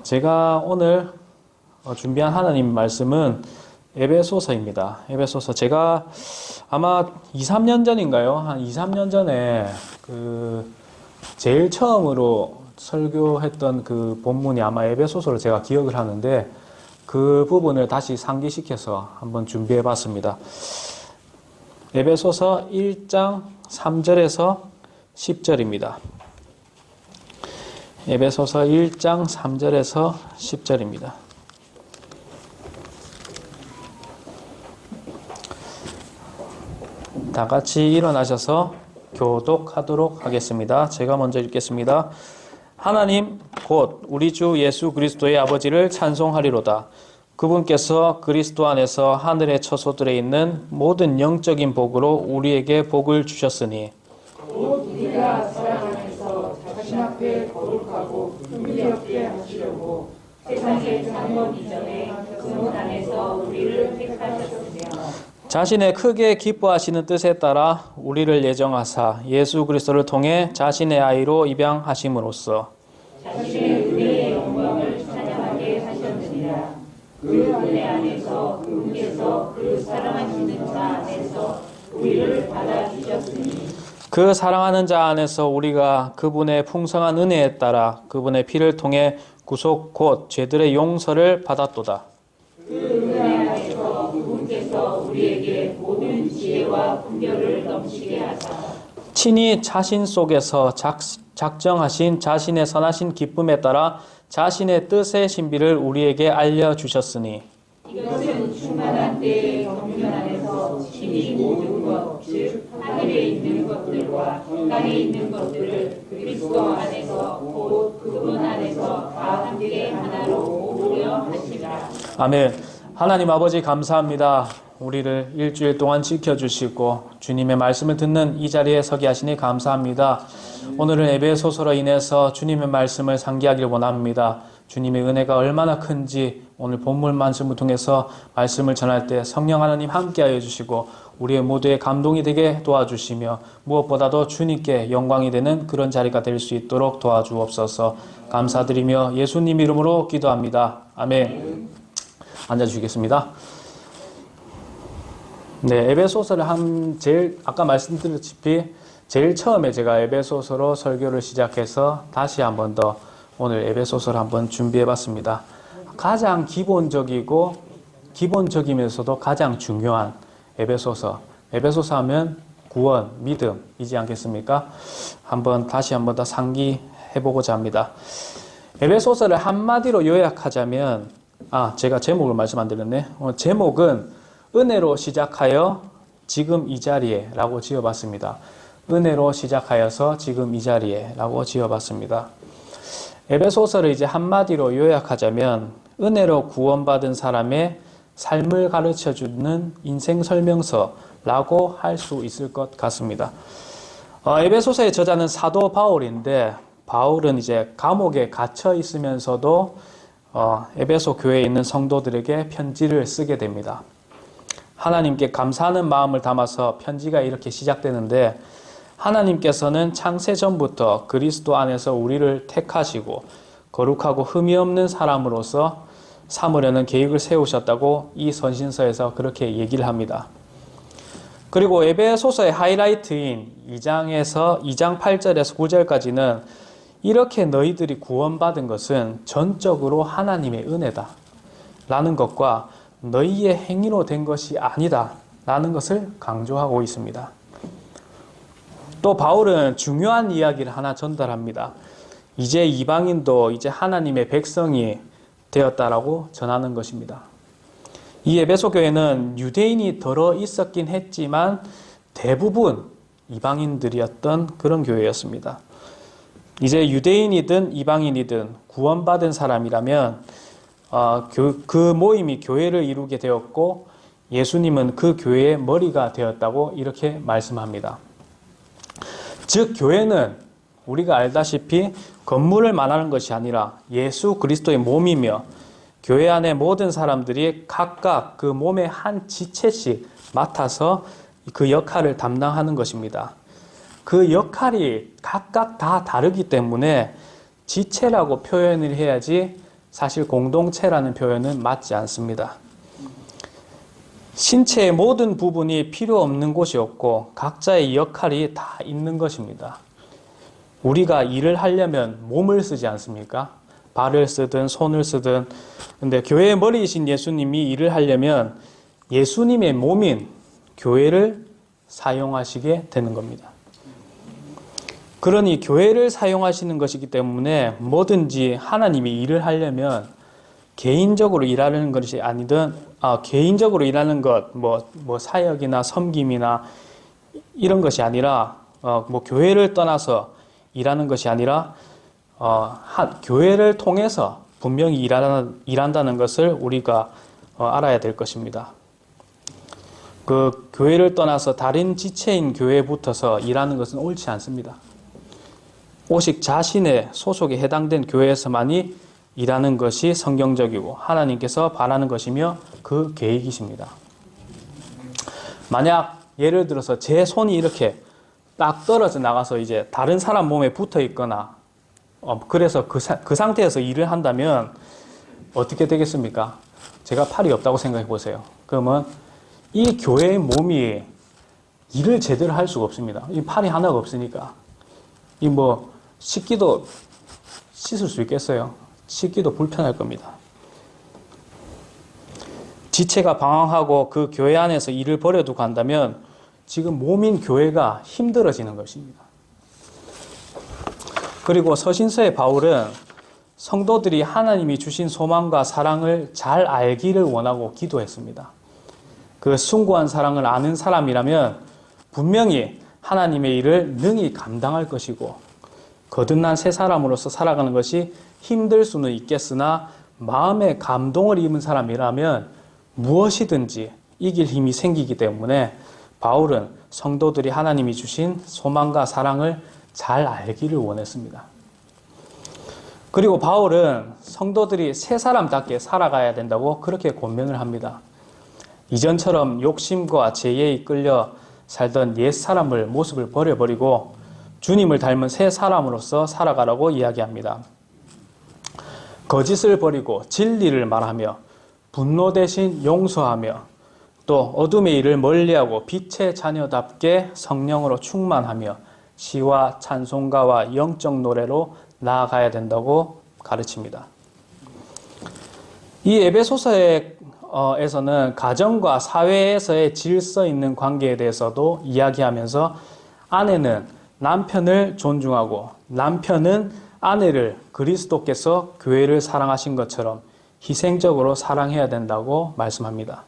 제가 오늘 준비한 하나님 말씀은 에베소서입니다. 에베소서. 제가 아마 2, 3년 전인가요? 한 2, 3년 전에 제일 처음으로 설교했던 그 본문이 아마 에베소서로 제가 기억을 하는데 그 부분을 다시 상기시켜서 한번 준비해 봤습니다. 에베소서 1장 3절에서 10절입니다. 에베소서 1장 3절에서 10절입니다. 다 같이 일어나셔서 교독하도록 하겠습니다. 제가 먼저 읽겠습니다. 하나님 곧 우리 주 예수 그리스도의 아버지를 찬송하리로다. 그분께서 그리스도 안에서 하늘의 처소들에 있는 모든 영적인 복으로 우리에게 복을 주셨으니 곧 우리가 사랑 안에서 자신 앞에 거룩하고 흠이 없게 하시려고 세상의 창원 이전에 그분 안에서 우리를 택하셨으며 자신의 크게 기뻐하시는 뜻에 따라 우리를 예정하사 예수 그리스도를 통해 자신의 아이로 입양하심으로써 자신의 은혜의 영광을 찬양하게 하셨느니라. 그 은혜 안에서 그분께서 그 사랑하시는 자 안에서 우리를 받아주셨으니 그 사랑하는 자 안에서 우리가 그분의 풍성한 은혜에 따라 그분의 피를 통해 구속 곧 죄들의 용서를 받았도다. 그 은혜 안에서 그분께서 우리에게 모든 지혜와 분별을 넘치게 하사 친히 자신 속에서 작정하신 자신의 선하신 기쁨에 따라 자신의 뜻의 신비를 우리에게 알려주셨으니 이것은 충만한 때의 경륜 안에서 친히 모든 것, 즉 하늘에 있는 것들과 땅에 있는 것들을 그리스도 안에서 곧 그분 안에서 다 함께 하나로 모으려 하시라. 아멘. 하나님 아버지 감사합니다. 우리를 일주일 동안 지켜주시고 주님의 말씀을 듣는 이 자리에 서게 하시니 감사합니다. 오늘은 에베소서로 인해서 주님의 말씀을 상기하기를 원합니다. 주님의 은혜가 얼마나 큰지 오늘 본문 말씀을 통해서 말씀을 전할 때 성령 하나님 함께하여 주시고 우리의 모두의 감동이 되게 도와주시며 무엇보다도 주님께 영광이 되는 그런 자리가 될 수 있도록 도와주옵소서. 감사드리며 예수님 이름으로 기도합니다. 아멘. 앉아주시겠습니다. 네, 에베소서를 아까 말씀드렸다시피 제일 처음에 제가 에베소서로 설교를 시작해서 다시 한 번 더 오늘 에베소서를 한번 준비해 봤습니다. 가장 기본적이면서도 가장 중요한 에베소서. 에베소서 하면 구원, 믿음이지 않겠습니까? 다시 한 번 더 상기해 보고자 합니다. 에베소서를 한마디로 요약하자면, 제가 제목을 말씀 안 드렸네. 제목은 은혜로 시작하여 지금 이 자리에 라고 지어봤습니다. 은혜로 시작하여서 지금 이 자리에 라고 지어봤습니다. 에베소서를 이제 한마디로 요약하자면 은혜로 구원받은 사람의 삶을 가르쳐주는 인생 설명서라고 할 수 있을 것 같습니다. 에베소서의 저자는 사도 바울인데 바울은 이제 감옥에 갇혀 있으면서도 에베소 교회에 있는 성도들에게 편지를 쓰게 됩니다. 하나님께 감사하는 마음을 담아서 편지가 이렇게 시작되는데 하나님께서는 창세 전부터 그리스도 안에서 우리를 택하시고 거룩하고 흠이 없는 사람으로서 삼으려는 계획을 세우셨다고 이 선신서에서 그렇게 얘기를 합니다. 그리고 에베소서의 하이라이트인 2장 8절에서 9절까지는 이렇게 너희들이 구원받은 것은 전적으로 하나님의 은혜다 라는 것과 너희의 행위로 된 것이 아니다 라는 것을 강조하고 있습니다. 또 바울은 중요한 이야기를 하나 전달합니다. 이제 이방인도 이제 하나님의 백성이 되었다라고 전하는 것입니다. 이 에베소 교회는 유대인이 들어 있었긴 했지만 대부분 이방인들이었던 그런 교회였습니다. 이제 유대인이든 이방인이든 구원받은 사람이라면 그 모임이 교회를 이루게 되었고 예수님은 그 교회의 머리가 되었다고 이렇게 말씀합니다. 즉 교회는 우리가 알다시피 건물을 말하는 것이 아니라 예수 그리스도의 몸이며 교회 안의 모든 사람들이 각각 그 몸의 한 지체씩 맡아서 그 역할을 담당하는 것입니다. 그 역할이 각각 다 다르기 때문에 지체라고 표현을 해야지 사실 공동체라는 표현은 맞지 않습니다. 신체의 모든 부분이 필요 없는 곳이 없고 각자의 역할이 다 있는 것입니다. 우리가 일을 하려면 몸을 쓰지 않습니까? 발을 쓰든 손을 쓰든. 근데 교회의 머리이신 예수님이 일을 하려면 예수님의 몸인 교회를 사용하시게 되는 겁니다. 그러니 교회를 사용하시는 것이기 때문에 뭐든지 하나님이 일을 하려면 개인적으로 일하는 것이 아니든 개인적으로 일하는 것, 뭐 사역이나 섬김이나 이런 것이 아니라 뭐 교회를 떠나서 일하는 것이 아니라 교회를 통해서 분명히 일한다는 것을 우리가 알아야 될 것입니다. 그 교회를 떠나서 다른 지체인 교회에 붙어서 일하는 것은 옳지 않습니다. 오직 자신의 소속에 해당된 교회에서만이 일하는 것이 성경적이고 하나님께서 바라는 것이며 그 계획이십니다. 만약 예를 들어서 제 손이 이렇게 딱 떨어져 나가서 이제 다른 사람 몸에 붙어 있거나 그래서 그 상태에서 일을 한다면 어떻게 되겠습니까? 제가 팔이 없다고 생각해 보세요. 그러면 이 교회의 몸이 일을 제대로 할 수가 없습니다. 이 팔이 하나가 없으니까. 씻기도 씻을 수 있겠어요? 씻기도 불편할 겁니다. 지체가 방황하고 그 교회 안에서 일을 버려두고 한다면 지금 몸인 교회가 힘들어지는 것입니다. 그리고 서신서의 바울은 성도들이 하나님이 주신 소망과 사랑을 잘 알기를 원하고 기도했습니다. 그 숭고한 사랑을 아는 사람이라면 분명히 하나님의 일을 능히 감당할 것이고 거듭난 새 사람으로서 살아가는 것이 힘들 수는 있겠으나 마음에 감동을 입은 사람이라면 무엇이든지 이길 힘이 생기기 때문에 바울은 성도들이 하나님이 주신 소망과 사랑을 잘 알기를 원했습니다. 그리고 바울은 성도들이 새 사람답게 살아가야 된다고 그렇게 권면을 합니다. 이전처럼 욕심과 죄에 이끌려 살던 옛 사람을 모습을 버려버리고 주님을 닮은 새 사람으로서 살아가라고 이야기합니다. 거짓을 버리고 진리를 말하며 분노 대신 용서하며 또 어둠의 일을 멀리하고 빛의 자녀답게 성령으로 충만하며 시와 찬송가와 영적 노래로 나아가야 된다고 가르칩니다. 이 에베소서에서는 가정과 사회에서의 질서 있는 관계에 대해서도 이야기하면서 아내는 남편을 존중하고 남편은 아내를 그리스도께서 교회를 사랑하신 것처럼 희생적으로 사랑해야 된다고 말씀합니다.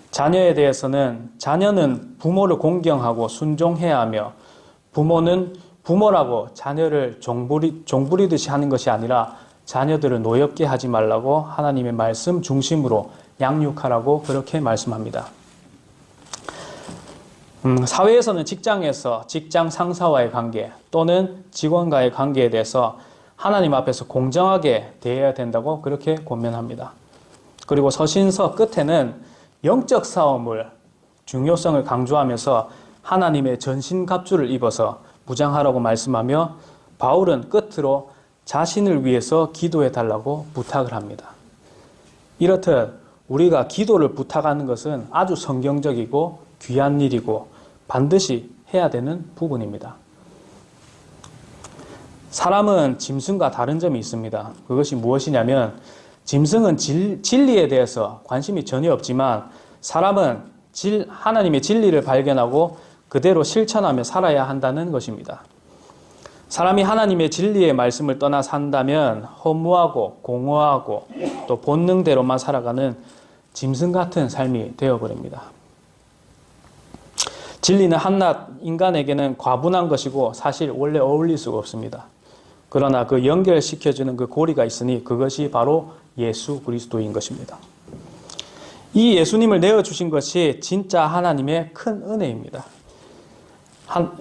자녀에 대해서는 자녀는 부모를 공경하고 순종해야 하며 부모는 부모라고 자녀를 종부리듯이 하는 것이 아니라 자녀들을 노엽게 하지 말라고 하나님의 말씀 중심으로 양육하라고 그렇게 말씀합니다. 사회에서는 직장에서 직장 상사와의 관계 또는 직원과의 관계에 대해서 하나님 앞에서 공정하게 대해야 된다고 그렇게 권면합니다. 그리고 서신서 끝에는 영적 싸움을 중요성을 강조하면서 하나님의 전신갑주를 입어서 무장하라고 말씀하며 바울은 끝으로 자신을 위해서 기도해 달라고 부탁을 합니다. 이렇듯 우리가 기도를 부탁하는 것은 아주 성경적이고 귀한 일이고 반드시 해야 되는 부분입니다. 사람은 짐승과 다른 점이 있습니다. 그것이 무엇이냐면 짐승은 진리에 대해서 관심이 전혀 없지만 사람은 하나님의 진리를 발견하고 그대로 실천하며 살아야 한다는 것입니다. 사람이 하나님의 진리의 말씀을 떠나 산다면 허무하고 공허하고 또 본능대로만 살아가는 짐승 같은 삶이 되어버립니다. 진리는 한낱 인간에게는 과분한 것이고 사실 원래 어울릴 수가 없습니다. 그러나 그 연결시켜주는 그 고리가 있으니 그것이 바로 예수 그리스도인 것입니다. 이 예수님을 내어주신 것이 진짜 하나님의 큰 은혜입니다.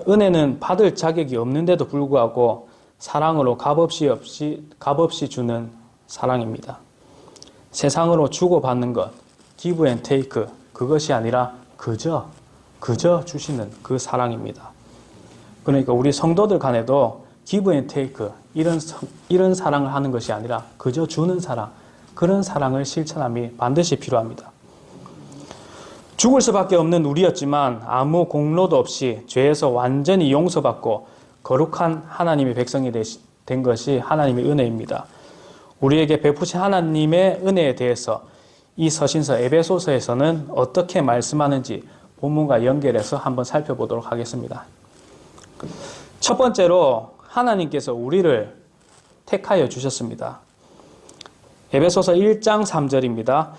은혜는 받을 자격이 없는데도 불구하고 사랑으로 값없이 주는 사랑입니다. 세상으로 주고받는 것, give and take, 그것이 아니라 그저 주시는 그 사랑입니다. 그러니까 우리 성도들 간에도 give and take, 이런 사랑을 하는 것이 아니라 그저 주는 사랑, 그런 사랑을 실천함이 반드시 필요합니다. 죽을 수밖에 없는 우리였지만 아무 공로도 없이 죄에서 완전히 용서받고 거룩한 하나님의 백성이 된 것이 하나님의 은혜입니다. 우리에게 베푸신 하나님의 은혜에 대해서 이 서신서 에베소서에서는 어떻게 말씀하는지 본문과 연결해서 한번 살펴보도록 하겠습니다. 첫 번째로 하나님께서 우리를 택하여 주셨습니다. 에베소서 1장 3절입니다.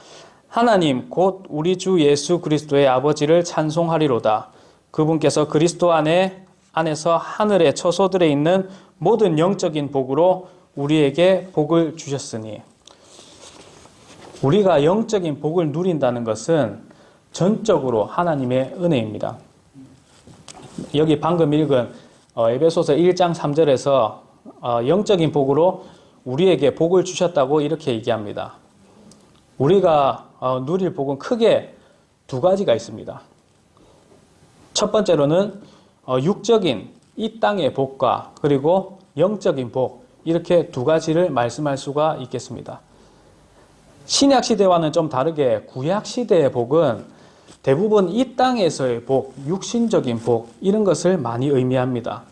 하나님 곧 우리 주 예수 그리스도의 아버지를 찬송하리로다. 그분께서 그리스도 안에서 하늘의 처소들에 있는 모든 영적인 복으로 우리에게 복을 주셨으니, 우리가 영적인 복을 누린다는 것은 전적으로 하나님의 은혜입니다. 여기 방금 읽은 에베소서 1장 3절에서 영적인 복으로 우리에게 복을 주셨다고 이렇게 얘기합니다. 우리가 누릴 복은 크게 두 가지가 있습니다. 첫 번째로는 육적인 이 땅의 복과 그리고 영적인 복, 이렇게 두 가지를 말씀할 수가 있겠습니다. 신약 시대와는 좀 다르게 구약 시대의 복은 대부분 이 땅에서의 복, 육신적인 복, 이런 것을 많이 의미합니다.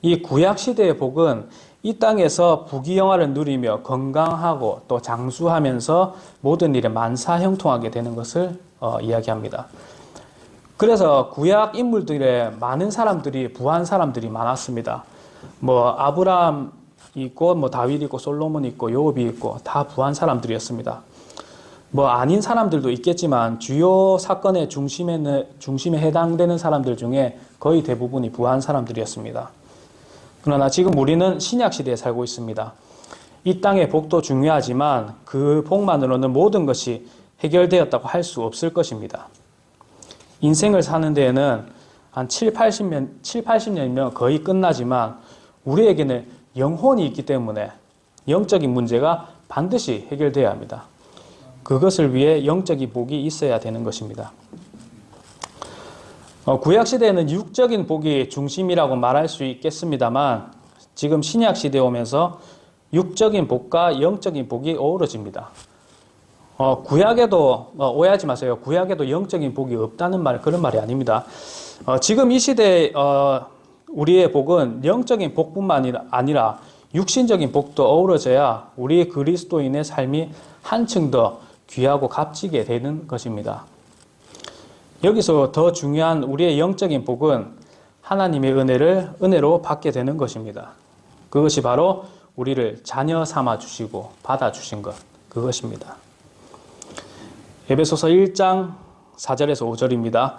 이 구약 시대의 복은 이 땅에서 부귀영화를 누리며 건강하고 또 장수하면서 모든 일에 만사형통하게 되는 것을 이야기합니다. 그래서 구약 인물들의 많은 사람들이 부한 사람들이 많았습니다. 아브라함 있고 다윗 있고 솔로몬 있고 요압이 있고 다 부한 사람들이었습니다. 아닌 사람들도 있겠지만 주요 사건의 중심에 해당되는 사람들 중에 거의 대부분이 부한 사람들이었습니다. 그러나 지금 우리는 신약 시대에 살고 있습니다. 이 땅의 복도 중요하지만 그 복만으로는 모든 것이 해결되었다고 할 수 없을 것입니다. 인생을 사는 데에는 한 80년이면 거의 끝나지만 우리에게는 영혼이 있기 때문에 영적인 문제가 반드시 해결되어야 합니다. 그것을 위해 영적인 복이 있어야 되는 것입니다. 구약시대에는 육적인 복이 중심이라고 말할 수 있겠습니다만 지금 신약시대에 오면서 육적인 복과 영적인 복이 어우러집니다. 구약에도 오해하지 마세요. 구약에도 영적인 복이 없다는 그런 말이 아닙니다. 지금 이 시대에 우리의 복은 영적인 복뿐만 아니라 육신적인 복도 어우러져야 우리 그리스도인의 삶이 한층 더 귀하고 값지게 되는 것입니다. 여기서 더 중요한 우리의 영적인 복은 하나님의 은혜로 받게 되는 것입니다. 그것이 바로 우리를 자녀 삼아 주시고 받아 주신 것, 그것입니다. 에베소서 1장 4절에서 5절입니다.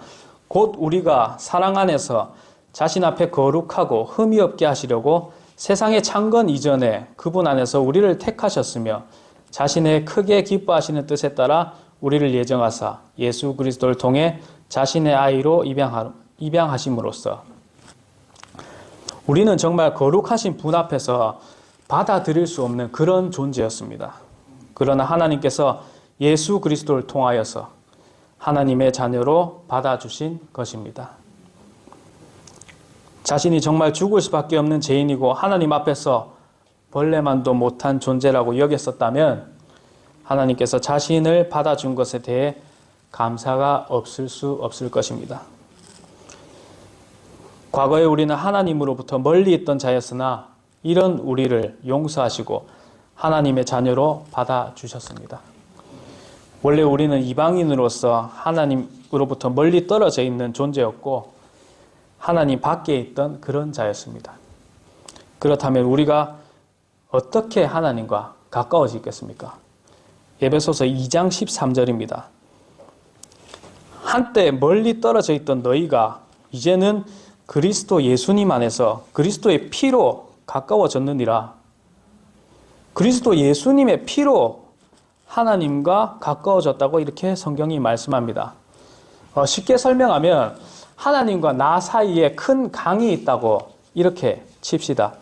곧 우리가 사랑 안에서 자신 앞에 거룩하고 흠이 없게 하시려고 세상의 창건 이전에 그분 안에서 우리를 택하셨으며 자신의 크게 기뻐하시는 뜻에 따라 우리를 예정하사 예수 그리스도를 통해 자신의 아이로 입양하심으로써 우리는 정말 거룩하신 분 앞에서 받아들일 수 없는 그런 존재였습니다. 그러나 하나님께서 예수 그리스도를 통하여서 하나님의 자녀로 받아주신 것입니다. 자신이 정말 죽을 수밖에 없는 죄인이고 하나님 앞에서 벌레만도 못한 존재라고 여겼었다면 하나님께서 자신을 받아준 것에 대해 감사가 없을 수 없을 것입니다. 과거에 우리는 하나님으로부터 멀리 있던 자였으나 이런 우리를 용서하시고 하나님의 자녀로 받아주셨습니다. 원래 우리는 이방인으로서 하나님으로부터 멀리 떨어져 있는 존재였고 하나님 밖에 있던 그런 자였습니다. 그렇다면 우리가 어떻게 하나님과 가까워지겠습니까? 에베소서 2장 13절입니다. 한때 멀리 떨어져 있던 너희가 이제는 그리스도 예수님 안에서 그리스도의 피로 가까워졌느니라. 그리스도 예수님의 피로 하나님과 가까워졌다고 이렇게 성경이 말씀합니다. 쉽게 설명하면 하나님과 나 사이에 큰 강이 있다고 이렇게 칩시다.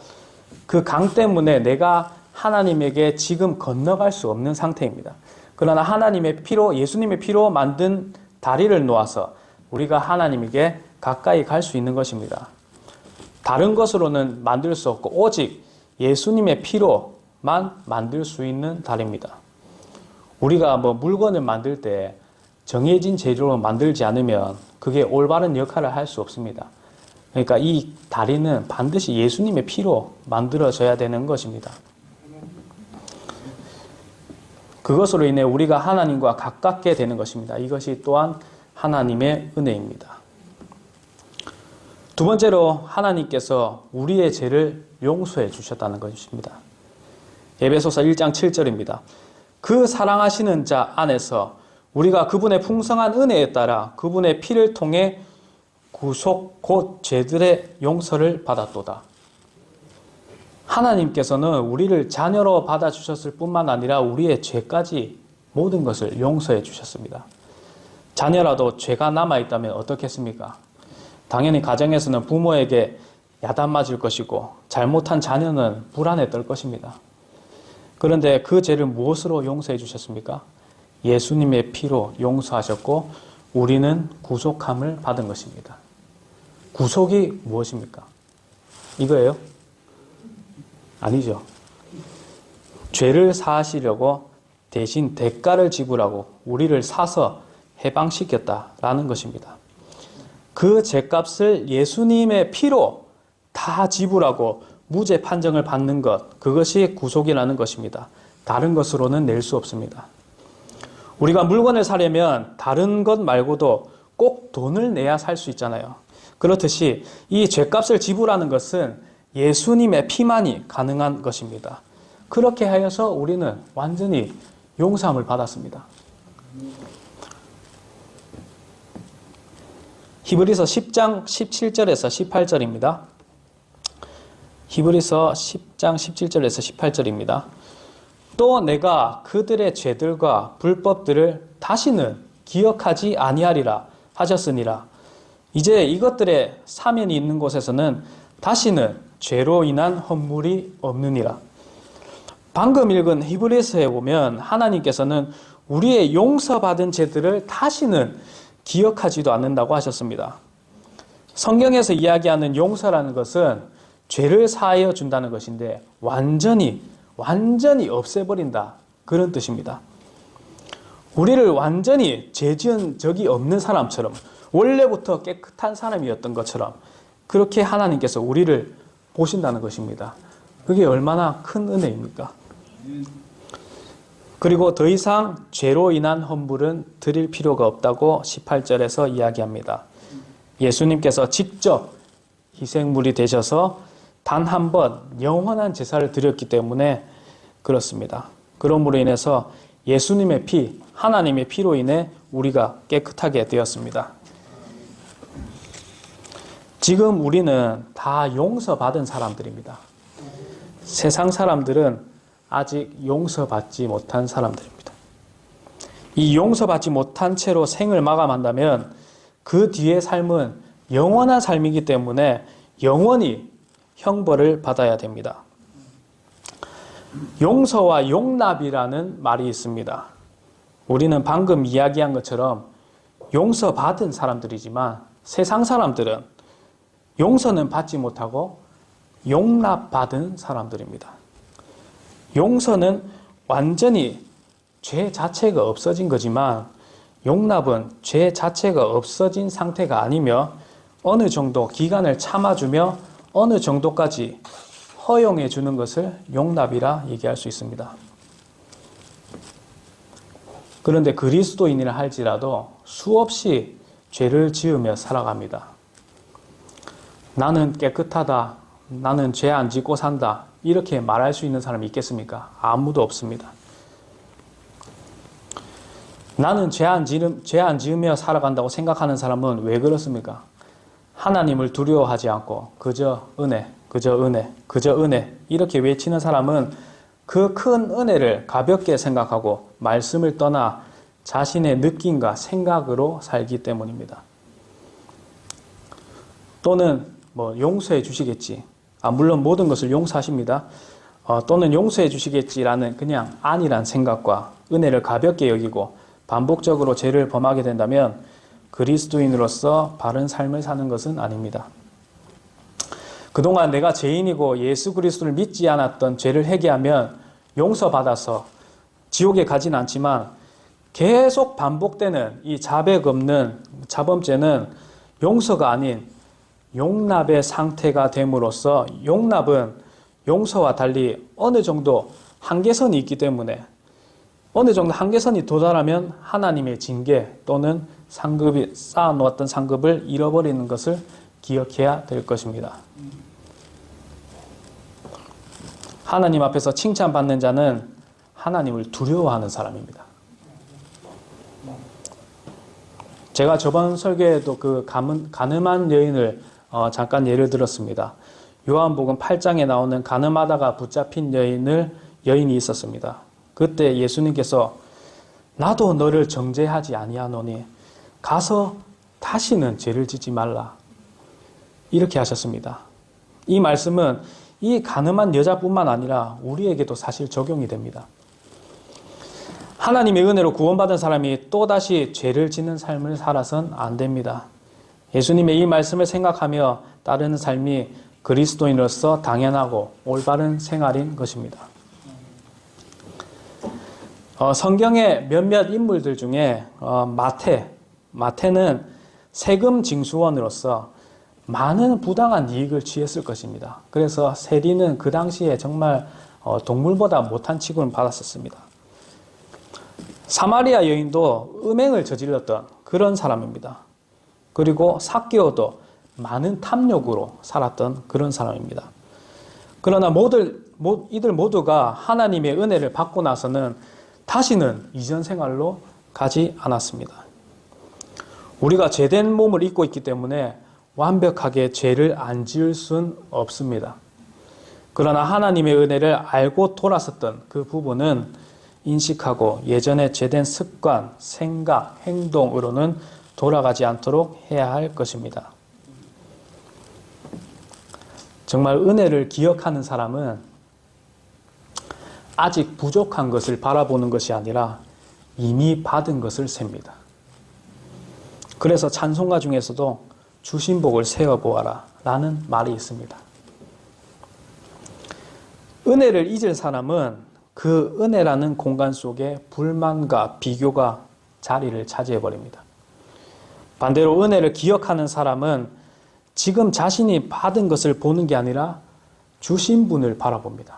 그 강 때문에 내가 하나님에게 지금 건너갈 수 없는 상태입니다. 그러나 하나님의 피로, 예수님의 피로 만든 다리를 놓아서 우리가 하나님에게 가까이 갈 수 있는 것입니다. 다른 것으로는 만들 수 없고 오직 예수님의 피로만 만들 수 있는 달입니다. 우리가 뭐 물건을 만들 때 정해진 재료로 만들지 않으면 그게 올바른 역할을 할 수 없습니다. 그러니까 이 다리는 반드시 예수님의 피로 만들어져야 되는 것입니다. 그것으로 인해 우리가 하나님과 가깝게 되는 것입니다. 이것이 또한 하나님의 은혜입니다. 두 번째로 하나님께서 우리의 죄를 용서해 주셨다는 것입니다. 에베소서 1장 7절입니다. 그 사랑하시는 자 안에서 우리가 그분의 풍성한 은혜에 따라 그분의 피를 통해 구속 곧 죄들의 용서를 받았도다. 하나님께서는 우리를 자녀로 받아주셨을 뿐만 아니라 우리의 죄까지 모든 것을 용서해 주셨습니다. 자녀라도 죄가 남아있다면 어떻겠습니까? 당연히 가정에서는 부모에게 야단 맞을 것이고 잘못한 자녀는 불안에 떨 것입니다. 그런데 그 죄를 무엇으로 용서해 주셨습니까? 예수님의 피로 용서하셨고 우리는 구속함을 받은 것입니다. 구속이 무엇입니까? 이거예요? 아니죠. 죄를 사하시려고 대신 대가를 지불하고 우리를 사서 해방시켰다라는 것입니다. 그 죄값을 예수님의 피로 다 지불하고 무죄 판정을 받는 것, 그것이 구속이라는 것입니다. 다른 것으로는 낼 수 없습니다. 우리가 물건을 사려면 다른 것 말고도 꼭 돈을 내야 살 수 있잖아요. 그렇듯이 이 죄값을 지불하는 것은 예수님의 피만이 가능한 것입니다. 그렇게 하여서 우리는 완전히 용서함을 받았습니다. 히브리서 10장 17절에서 18절입니다. 히브리서 10장 17절에서 18절입니다. 또 내가 그들의 죄들과 불법들을 다시는 기억하지 아니하리라 하셨으니라. 이제 이것들의 사면이 있는 곳에서는 다시는 죄로 인한 헌물이 없느니라. 방금 읽은 히브리서에 보면 하나님께서는 우리의 용서받은 죄들을 다시는 기억하지도 않는다고 하셨습니다. 성경에서 이야기하는 용서라는 것은 죄를 사하여 준다는 것인데 완전히 없애버린다, 그런 뜻입니다. 우리를 완전히 죄 지은 적이 없는 사람처럼, 원래부터 깨끗한 사람이었던 것처럼 그렇게 하나님께서 우리를 보신다는 것입니다. 그게 얼마나 큰 은혜입니까? 그리고 더 이상 죄로 인한 헌물은 드릴 필요가 없다고 18절에서 이야기합니다. 예수님께서 직접 희생물이 되셔서 단 한 번 영원한 제사를 드렸기 때문에 그렇습니다. 그러므로 인해서 예수님의 피, 하나님의 피로 인해 우리가 깨끗하게 되었습니다. 지금 우리는 다 용서받은 사람들입니다. 세상 사람들은 아직 용서받지 못한 사람들입니다. 이 용서받지 못한 채로 생을 마감한다면 그 뒤의 삶은 영원한 삶이기 때문에 영원히 형벌을 받아야 됩니다. 용서와 용납이라는 말이 있습니다. 우리는 방금 이야기한 것처럼 용서받은 사람들이지만 세상 사람들은 용서는 받지 못하고 용납받은 사람들입니다. 용서는 완전히 죄 자체가 없어진 거지만 용납은 죄 자체가 없어진 상태가 아니며 어느 정도 기간을 참아주며 어느 정도까지 허용해 주는 것을 용납이라 얘기할 수 있습니다. 그런데 그리스도인이라 할지라도 수없이 죄를 지으며 살아갑니다. 나는 깨끗하다, 나는 죄 안 짓고 산다, 이렇게 말할 수 있는 사람이 있겠습니까? 아무도 없습니다. 나는 죄 안 지으며 살아간다고 생각하는 사람은 왜 그렇습니까? 하나님을 두려워하지 않고 그저 은혜, 그저 은혜, 그저 은혜 이렇게 외치는 사람은 그 큰 은혜를 가볍게 생각하고 말씀을 떠나 자신의 느낌과 생각으로 살기 때문입니다. 또는 용서해 주시겠지. 물론 모든 것을 용서하십니다. 또는 용서해 주시겠지라는 그냥 안일한 생각과 은혜를 가볍게 여기고 반복적으로 죄를 범하게 된다면 그리스도인으로서 바른 삶을 사는 것은 아닙니다. 그동안 내가 죄인이고 예수 그리스도를 믿지 않았던 죄를 회개하면 용서받아서 지옥에 가진 않지만 계속 반복되는 이 자백 없는 자범죄는 용서가 아닌 용납의 상태가 됨으로써 용납은 용서와 달리 어느 정도 한계선이 있기 때문에 어느 정도 한계선이 도달하면 하나님의 징계 또는 상급이 쌓아놓았던 상급을 잃어버리는 것을 기억해야 될 것입니다. 하나님 앞에서 칭찬받는 자는 하나님을 두려워하는 사람입니다. 제가 저번 설교에도 그 가늠한 여인을 잠깐 예를 들었습니다. 요한복음 8장에 나오는 가늠하다가 붙잡힌 여인이 있었습니다. 그때 예수님께서 나도 너를 정죄하지 아니하노니 가서 다시는 죄를 짓지 말라. 이렇게 하셨습니다. 이 말씀은 이 가늠한 여자뿐만 아니라 우리에게도 사실 적용이 됩니다. 하나님의 은혜로 구원받은 사람이 또다시 죄를 짓는 삶을 살아선 안 됩니다. 예수님의 이 말씀을 생각하며 따르는 삶이 그리스도인으로서 당연하고 올바른 생활인 것입니다. 성경의 몇몇 인물들 중에 마태는 세금 징수원으로서 많은 부당한 이익을 취했을 것입니다. 그래서 세리는 그 당시에 정말 동물보다 못한 취급을 받았었습니다. 사마리아 여인도 음행을 저질렀던 그런 사람입니다. 그리고 삭개오도 많은 탐욕으로 살았던 그런 사람입니다. 그러나 이들 모두가 하나님의 은혜를 받고 나서는 다시는 이전 생활로 가지 않았습니다. 우리가 죄된 몸을 입고 있기 때문에 완벽하게 죄를 안 지을 순 없습니다. 그러나 하나님의 은혜를 알고 돌아섰던 그 부분은 인식하고 예전에 죄된 습관, 생각, 행동으로는 돌아가지 않도록 해야 할 것입니다. 정말 은혜를 기억하는 사람은 아직 부족한 것을 바라보는 것이 아니라 이미 받은 것을 셉니다. 그래서 찬송가 중에서도 주신 복을 세어보아라 라는 말이 있습니다. 은혜를 잊을 사람은 그 은혜라는 공간 속에 불만과 비교가 자리를 차지해버립니다. 반대로 은혜를 기억하는 사람은 지금 자신이 받은 것을 보는 게 아니라 주신 분을 바라봅니다.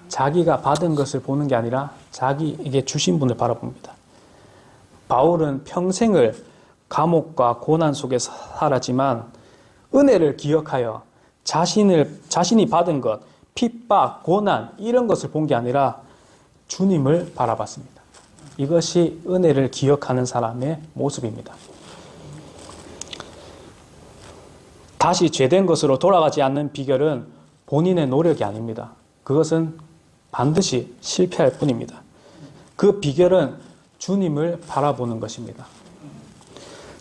자기가 받은 것을 보는 게 아니라 자기에게 주신 분을 바라봅니다. 바울은 평생을 감옥과 고난 속에 살았지만 은혜를 기억하여 자신이 받은 것, 핍박, 고난 이런 것을 본 게 아니라 주님을 바라봤습니다. 이것이 은혜를 기억하는 사람의 모습입니다. 다시 죄된 것으로 돌아가지 않는 비결은 본인의 노력이 아닙니다. 그것은 반드시 실패할 뿐입니다. 그 비결은 주님을 바라보는 것입니다.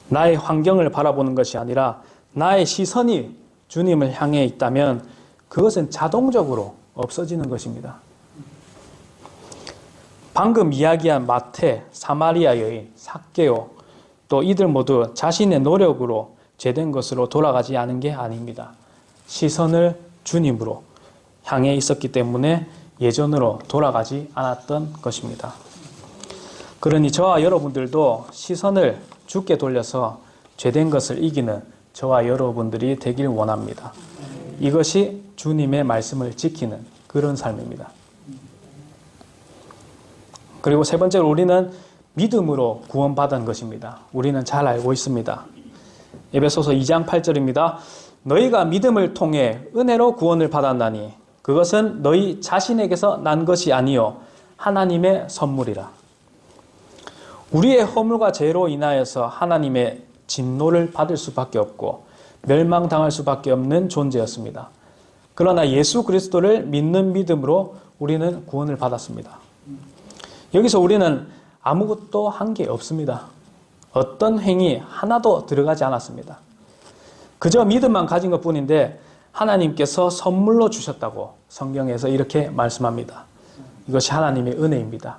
나의 환경을 바라보는 것이 아니라 나의 시선이 주님을 향해 있다면 그것은 자동적으로 없어지는 것입니다. 방금 이야기한 마태, 사마리아 여인, 삭개오 또 이들 모두 자신의 노력으로 죄된 것으로 돌아가지 않은 게 아닙니다. 시선을 주님으로 향해 있었기 때문에 예전으로 돌아가지 않았던 것입니다. 그러니 저와 여러분들도 시선을 주께 돌려서 죄된 것을 이기는 저와 여러분들이 되길 원합니다. 이것이 주님의 말씀을 지키는 그런 삶입니다. 그리고 세 번째로 우리는 믿음으로 구원받은 것입니다. 우리는 잘 알고 있습니다. 에베소서 2장 8절입니다. 너희가 믿음을 통해 은혜로 구원을 받았나니 그것은 너희 자신에게서 난 것이 아니요 하나님의 선물이라. 우리의 허물과 죄로 인하여서 하나님의 진노를 받을 수밖에 없고 멸망당할 수밖에 없는 존재였습니다. 그러나 예수 그리스도를 믿는 믿음으로 우리는 구원을 받았습니다. 여기서 우리는 아무것도 한 게 없습니다. 어떤 행위 하나도 들어가지 않았습니다. 그저 믿음만 가진 것뿐인데 하나님께서 선물로 주셨다고 성경에서 이렇게 말씀합니다. 이것이 하나님의 은혜입니다.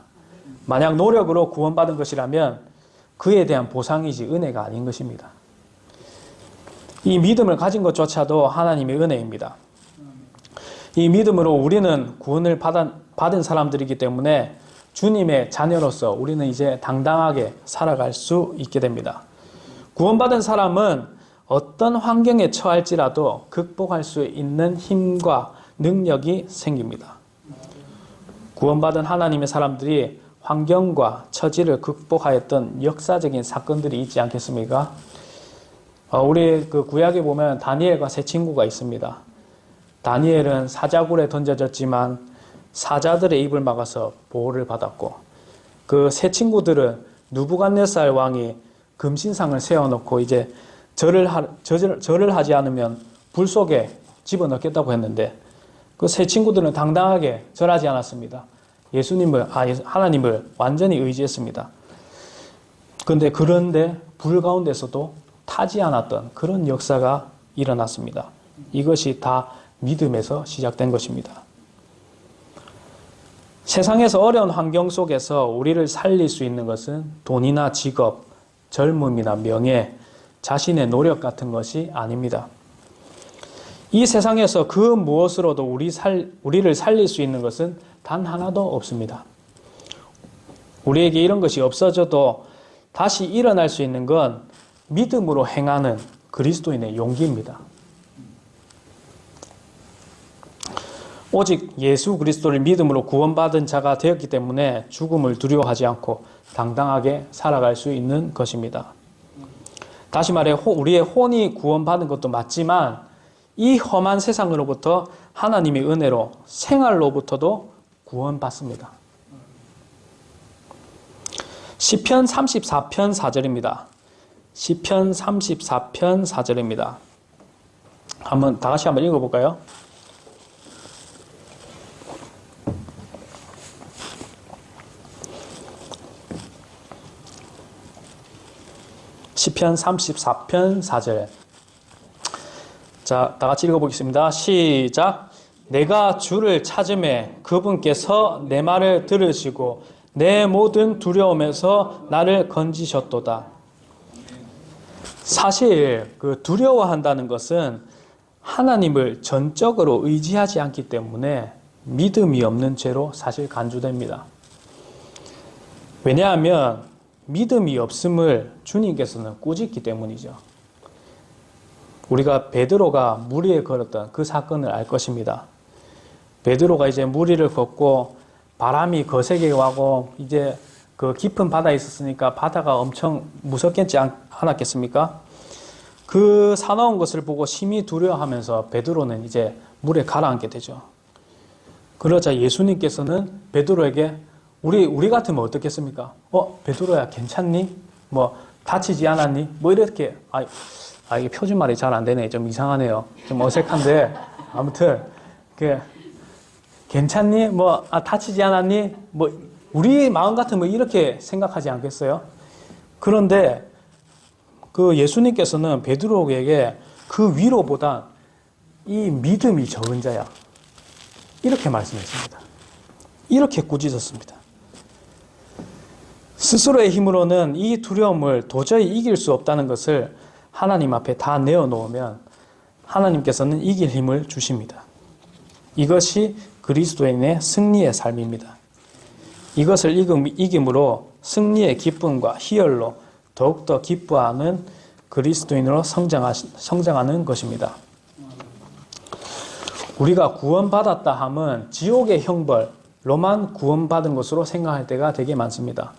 만약 노력으로 구원받은 것이라면 그에 대한 보상이지 은혜가 아닌 것입니다. 이 믿음을 가진 것조차도 하나님의 은혜입니다. 이 믿음으로 우리는 구원을 받은 사람들이기 때문에 주님의 자녀로서 우리는 이제 당당하게 살아갈 수 있게 됩니다. 구원받은 사람은 어떤 환경에 처할지라도 극복할 수 있는 힘과 능력이 생깁니다. 구원받은 하나님의 사람들이 환경과 처지를 극복하였던 역사적인 사건들이 있지 않겠습니까? 우리 그 구약에 보면 다니엘과 세 친구가 있습니다. 다니엘은 사자굴에 던져졌지만 사자들의 입을 막아서 보호를 받았고, 그 세 친구들은 느부갓네살 왕이 금신상을 세워놓고 이제 절을 하지 않으면 불 속에 집어넣겠다고 했는데, 그 세 친구들은 당당하게 절하지 않았습니다. 하나님을 완전히 의지했습니다. 그런데 불 가운데서도 타지 않았던 그런 역사가 일어났습니다. 이것이 다 믿음에서 시작된 것입니다. 세상에서 어려운 환경 속에서 우리를 살릴 수 있는 것은 돈이나 직업, 젊음이나 명예, 자신의 노력 같은 것이 아닙니다. 이 세상에서 그 무엇으로도 우리를 살릴 수 있는 것은 단 하나도 없습니다. 우리에게 이런 것이 없어져도 다시 일어날 수 있는 건 믿음으로 행하는 그리스도인의 용기입니다. 오직 예수 그리스도를 믿음으로 구원받은 자가 되었기 때문에 죽음을 두려워하지 않고 당당하게 살아갈 수 있는 것입니다. 다시 말해 우리의 혼이 구원받은 것도 맞지만 이 험한 세상으로부터 하나님의 은혜로 생활로부터도 구원받습니다. 시편 34편 4절입니다. 시편 34편 4절입니다. 다 같이 한번 읽어볼까요? 시편 34편 4절. 자, 다 같이 읽어보겠습니다. 시작. 내가 주를 찾음에 그분께서 내 말을 들으시고 내 모든 두려움에서 나를 건지셨도다. 사실 그 두려워한다는 것은 하나님을 전적으로 의지하지 않기 때문에 믿음이 없는 죄로 사실 간주됩니다. 왜냐하면 믿음이 없음을 주님께서는 꾸짖기 때문이죠. 우리가 베드로가 물 위에 걸었던 그 사건을 알 것입니다. 베드로가 이제 물 위를 걷고 바람이 거세게 와고 이제 그 깊은 바다에 있었으니까 바다가 엄청 무섭겠지 않았겠습니까? 그 사나운 것을 보고 심히 두려워하면서 베드로는 이제 물에 가라앉게 되죠. 그러자 예수님께서는 베드로에게 우리 같으면 어떻겠습니까? 베드로야 괜찮니? 다치지 않았니? 이렇게 이게 표준말이 잘 안 되네. 좀 이상하네요. 좀 어색한데 아무튼 괜찮니? 다치지 않았니? 우리 마음 같으면 이렇게 생각하지 않겠어요? 그런데 그 예수님께서는 베드로에게 그 위로보다 이 믿음이 적은 자야. 이렇게 말씀했습니다. 이렇게 꾸짖었습니다. 스스로의 힘으로는 이 두려움을 도저히 이길 수 없다는 것을 하나님 앞에 다 내어놓으면 하나님께서는 이길 힘을 주십니다. 이것이 그리스도인의 승리의 삶입니다. 이것을 이김으로 승리의 기쁨과 희열로 더욱더 기뻐하는 그리스도인으로 성장하는 것입니다. 우리가 구원받았다 함은 지옥의 형벌로만 구원받은 것으로 생각할 때가 되게 많습니다.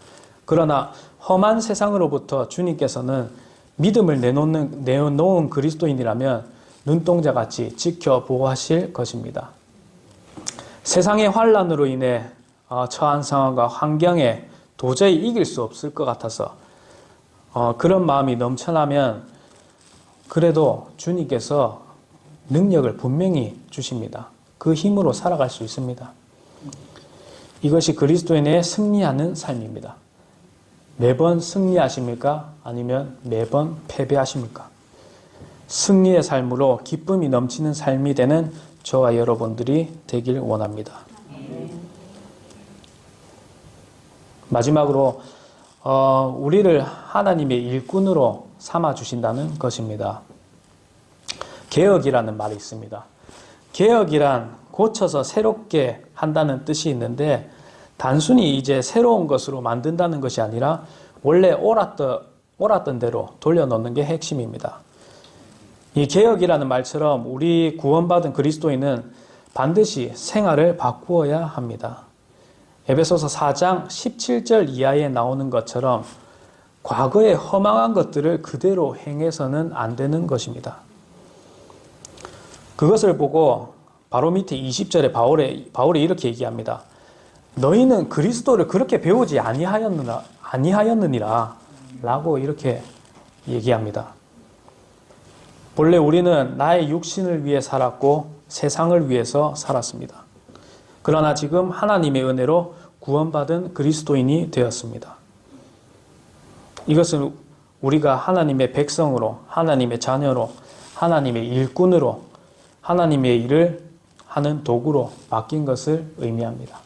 그러나 험한 세상으로부터 주님께서는 믿음을 내어놓은 그리스도인이라면 눈동자같이 지켜 보호하실 것입니다. 세상의 환난으로 인해 처한 상황과 환경에 도저히 이길 수 없을 것 같아서 그런 마음이 넘쳐나면 그래도 주님께서 능력을 분명히 주십니다. 그 힘으로 살아갈 수 있습니다. 이것이 그리스도인의 승리하는 삶입니다. 매번 승리하십니까? 아니면 매번 패배하십니까? 승리의 삶으로 기쁨이 넘치는 삶이 되는 저와 여러분들이 되길 원합니다. 마지막으로 우리를 하나님의 일꾼으로 삼아주신다는 것입니다. 개혁이라는 말이 있습니다. 개혁이란 고쳐서 새롭게 한다는 뜻이 있는데 단순히 이제 새로운 것으로 만든다는 것이 아니라 원래 옳았던 대로 돌려놓는 게 핵심입니다. 이 개혁이라는 말처럼 우리 구원받은 그리스도인은 반드시 생활을 바꾸어야 합니다. 에베소서 4장 17절 이하에 나오는 것처럼 과거의 허망한 것들을 그대로 행해서는 안 되는 것입니다. 그것을 보고 바로 밑에 20절에 바울이 이렇게 얘기합니다. 너희는 그리스도를 그렇게 배우지 아니하였느니라 라고 이렇게 얘기합니다. 본래 우리는 나의 육신을 위해 살았고 세상을 위해서 살았습니다. 그러나 지금 하나님의 은혜로 구원받은 그리스도인이 되었습니다. 이것은 우리가 하나님의 백성으로, 하나님의 자녀로, 하나님의 일꾼으로, 하나님의 일을 하는 도구로 바뀐 것을 의미합니다.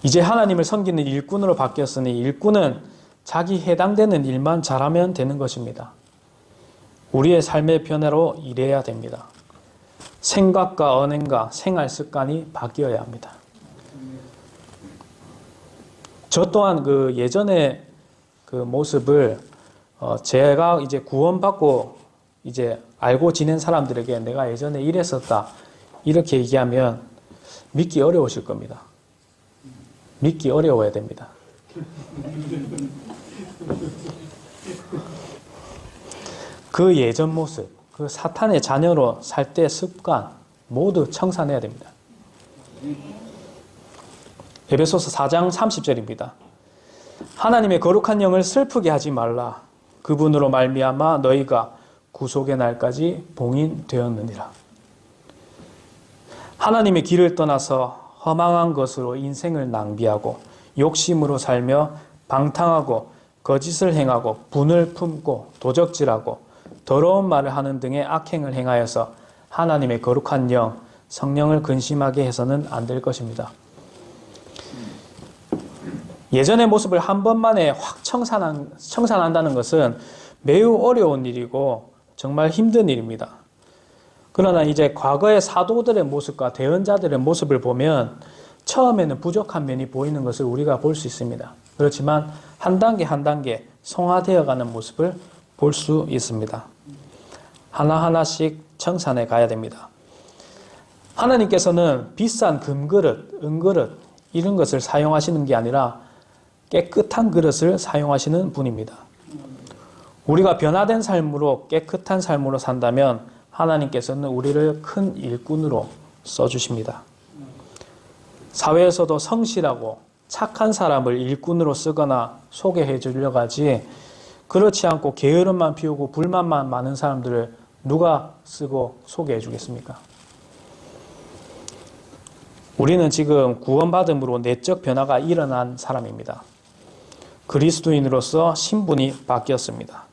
이제 하나님을 섬기는 일꾼으로 바뀌었으니 일꾼은 자기 해당되는 일만 잘하면 되는 것입니다. 우리의 삶의 변화로 일해야 됩니다. 생각과 언행과 생활 습관이 바뀌어야 합니다. 저 또한 그 예전의 그 모습을 제가 이제 구원받고 이제 알고 지낸 사람들에게 내가 예전에 이랬었다 이렇게 얘기하면 믿기 어려우실 겁니다. 믿기 어려워야 됩니다. 그 예전 모습, 그 사탄의 자녀로 살 때 습관 모두 청산해야 됩니다. 에베소서 4장 30절입니다. 하나님의 거룩한 영을 슬프게 하지 말라. 그분으로 말미암아 너희가 구속의 날까지 봉인되었느니라. 하나님의 길을 떠나서 허망한 것으로 인생을 낭비하고 욕심으로 살며 방탕하고 거짓을 행하고 분을 품고 도적질하고 더러운 말을 하는 등의 악행을 행하여서 하나님의 거룩한 영, 성령을 근심하게 해서는 안 될 것입니다. 예전의 모습을 한 번만에 확 청산한다는 것은 매우 어려운 일이고 정말 힘든 일입니다. 그러나 이제 과거의 사도들의 모습과 대언자들의 모습을 보면 처음에는 부족한 면이 보이는 것을 우리가 볼 수 있습니다. 그렇지만 한 단계 한 단계 성화되어가는 모습을 볼 수 있습니다. 하나하나씩 청산해 가야 됩니다. 하나님께서는 비싼 금그릇, 은그릇 이런 것을 사용하시는 게 아니라 깨끗한 그릇을 사용하시는 분입니다. 우리가 변화된 삶으로 깨끗한 삶으로 산다면 하나님께서는 우리를 큰 일꾼으로 써주십니다. 사회에서도 성실하고 착한 사람을 일꾼으로 쓰거나 소개해 주려고 하지 그렇지 않고 게으름만 피우고 불만만 많은 사람들을 누가 쓰고 소개해 주겠습니까? 우리는 지금 구원받음으로 내적 변화가 일어난 사람입니다. 그리스도인으로서 신분이 바뀌었습니다.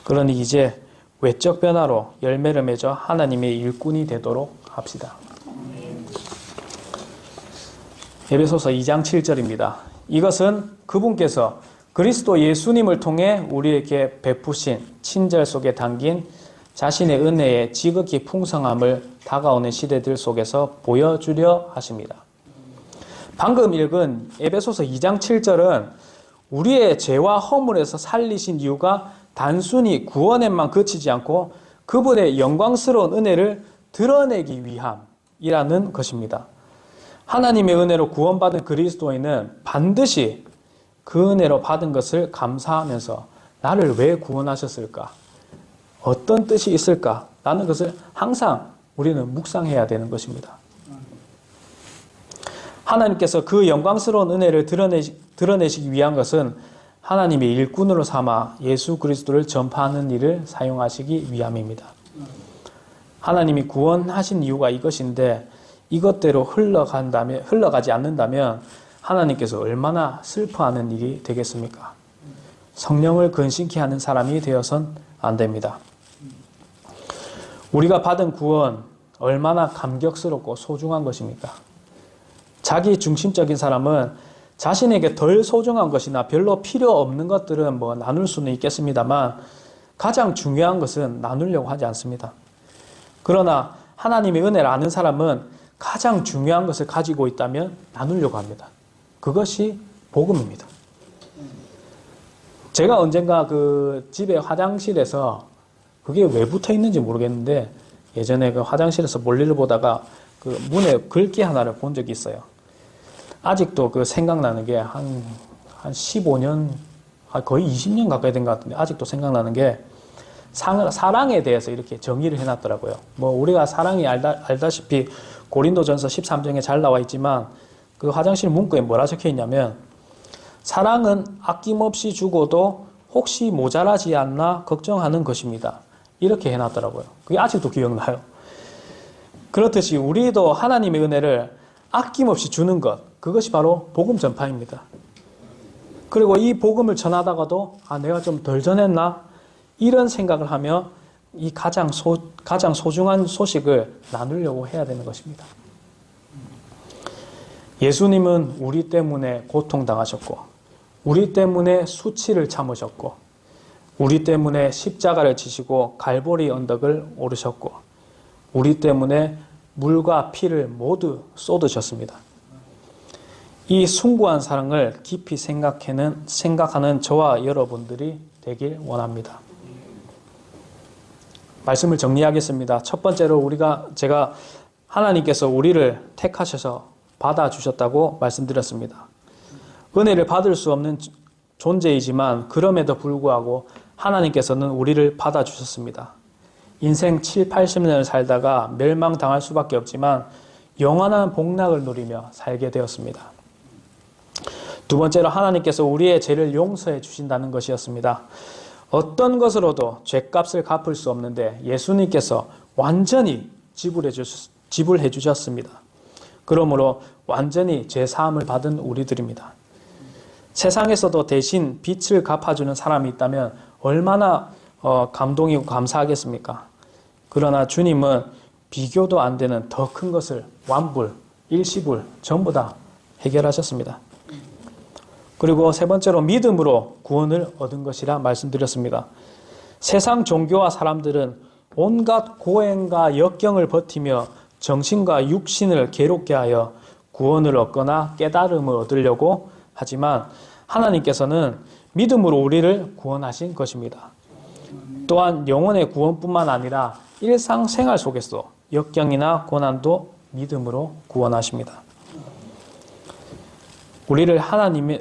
그러니 이제 외적 변화로 열매를 맺어 하나님의 일꾼이 되도록 합시다. 에베소서 2장 7절입니다. 이것은 그분께서 그리스도 예수님을 통해 우리에게 베푸신 친절 속에 담긴 자신의 은혜의 지극히 풍성함을 다가오는 시대들 속에서 보여주려 하십니다. 방금 읽은 에베소서 2장 7절은 우리의 죄와 허물에서 살리신 이유가 단순히 구원에만 그치지 않고 그분의 영광스러운 은혜를 드러내기 위함이라는 것입니다. 하나님의 은혜로 구원받은 그리스도인은 반드시 그 은혜로 받은 것을 감사하면서 나를 왜 구원하셨을까? 어떤 뜻이 있을까? 라는 것을 항상 우리는 묵상해야 되는 것입니다. 하나님께서 그 영광스러운 은혜를 드러내시기 위한 것은 하나님의 일꾼으로 삼아 예수 그리스도를 전파하는 일을 사용하시기 위함입니다. 하나님이 구원하신 이유가 이것인데 이것대로 흘러가지 않는다면 하나님께서 얼마나 슬퍼하는 일이 되겠습니까? 성령을 근심케 하는 사람이 되어선 안 됩니다. 우리가 받은 구원 얼마나 감격스럽고 소중한 것입니까? 자기 중심적인 사람은 자신에게 덜 소중한 것이나 별로 필요 없는 것들은 나눌 수는 있겠습니다만 가장 중요한 것은 나누려고 하지 않습니다. 그러나 하나님의 은혜를 아는 사람은 가장 중요한 것을 가지고 있다면 나누려고 합니다. 그것이 복음입니다. 제가 언젠가 그 집에 화장실에서 그게 왜 붙어 있는지 모르겠는데 예전에 그 화장실에서 볼일을 보다가 그 문에 글귀 하나를 본 적이 있어요. 아직도 그 생각나는 게 한 15년, 거의 20년 가까이 된 것 같은데 아직도 생각나는 게 사랑에 대해서 이렇게 정의를 해놨더라고요. 뭐 우리가 사랑이 알다시피 고린도전서 13장에 잘 나와 있지만 그 화장실 문구에 뭐라 적혀 있냐면 사랑은 아낌없이 주고도 혹시 모자라지 않나 걱정하는 것입니다. 이렇게 해놨더라고요. 그게 아직도 기억나요. 그렇듯이 우리도 하나님의 은혜를 아낌없이 주는 것, 그것이 바로 복음 전파입니다. 그리고 이 복음을 전하다가도 내가 좀 덜 전했나? 이런 생각을 하며 이 가장 소중한 소식을 나누려고 해야 되는 것입니다. 예수님은 우리 때문에 고통당하셨고 우리 때문에 수치를 참으셨고 우리 때문에 십자가를 지시고 갈보리 언덕을 오르셨고 우리 때문에 물과 피를 모두 쏟으셨습니다. 이 숭고한 사랑을 깊이 생각하는 저와 여러분들이 되길 원합니다. 말씀을 정리하겠습니다. 첫 번째로 제가 하나님께서 우리를 택하셔서 받아주셨다고 말씀드렸습니다. 은혜를 받을 수 없는 존재이지만 그럼에도 불구하고 하나님께서는 우리를 받아주셨습니다. 인생 7, 80년을 살다가 멸망당할 수밖에 없지만 영원한 복락을 누리며 살게 되었습니다. 두 번째로 하나님께서 우리의 죄를 용서해 주신다는 것이었습니다. 어떤 것으로도 죄값을 갚을 수 없는데 예수님께서 완전히 지불해 주셨습니다. 그러므로 완전히 죄사함을 받은 우리들입니다. 세상에서도 대신 빚을 갚아주는 사람이 있다면 얼마나 감동이고 감사하겠습니까? 그러나 주님은 비교도 안 되는 더 큰 것을 완불, 일시불 전부 다 해결하셨습니다. 그리고 세 번째로 믿음으로 구원을 얻은 것이라 말씀드렸습니다. 세상 종교와 사람들은 온갖 고행과 역경을 버티며 정신과 육신을 괴롭게 하여 구원을 얻거나 깨달음을 얻으려고 하지만 하나님께서는 믿음으로 우리를 구원하신 것입니다. 또한 영혼의 구원뿐만 아니라 일상생활 속에서 역경이나 고난도 믿음으로 구원하십니다.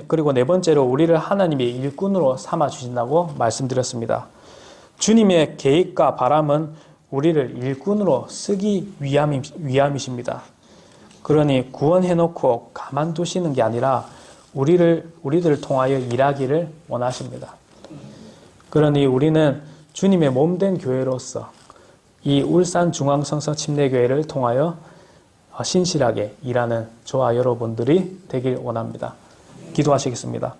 그리고 네 번째로 우리를 하나님의 일꾼으로 삼아주신다고 말씀드렸습니다. 주님의 계획과 바람은 우리를 일꾼으로 쓰기 위함이십니다. 그러니 구원해놓고 가만두시는 게 아니라 우리들을 통하여 일하기를 원하십니다. 그러니 우리는 주님의 몸된 교회로서 이 울산 중앙성서 침례교회를 통하여 신실하게 일하는 저와 여러분들이 되길 원합니다. 기도하시겠습니다.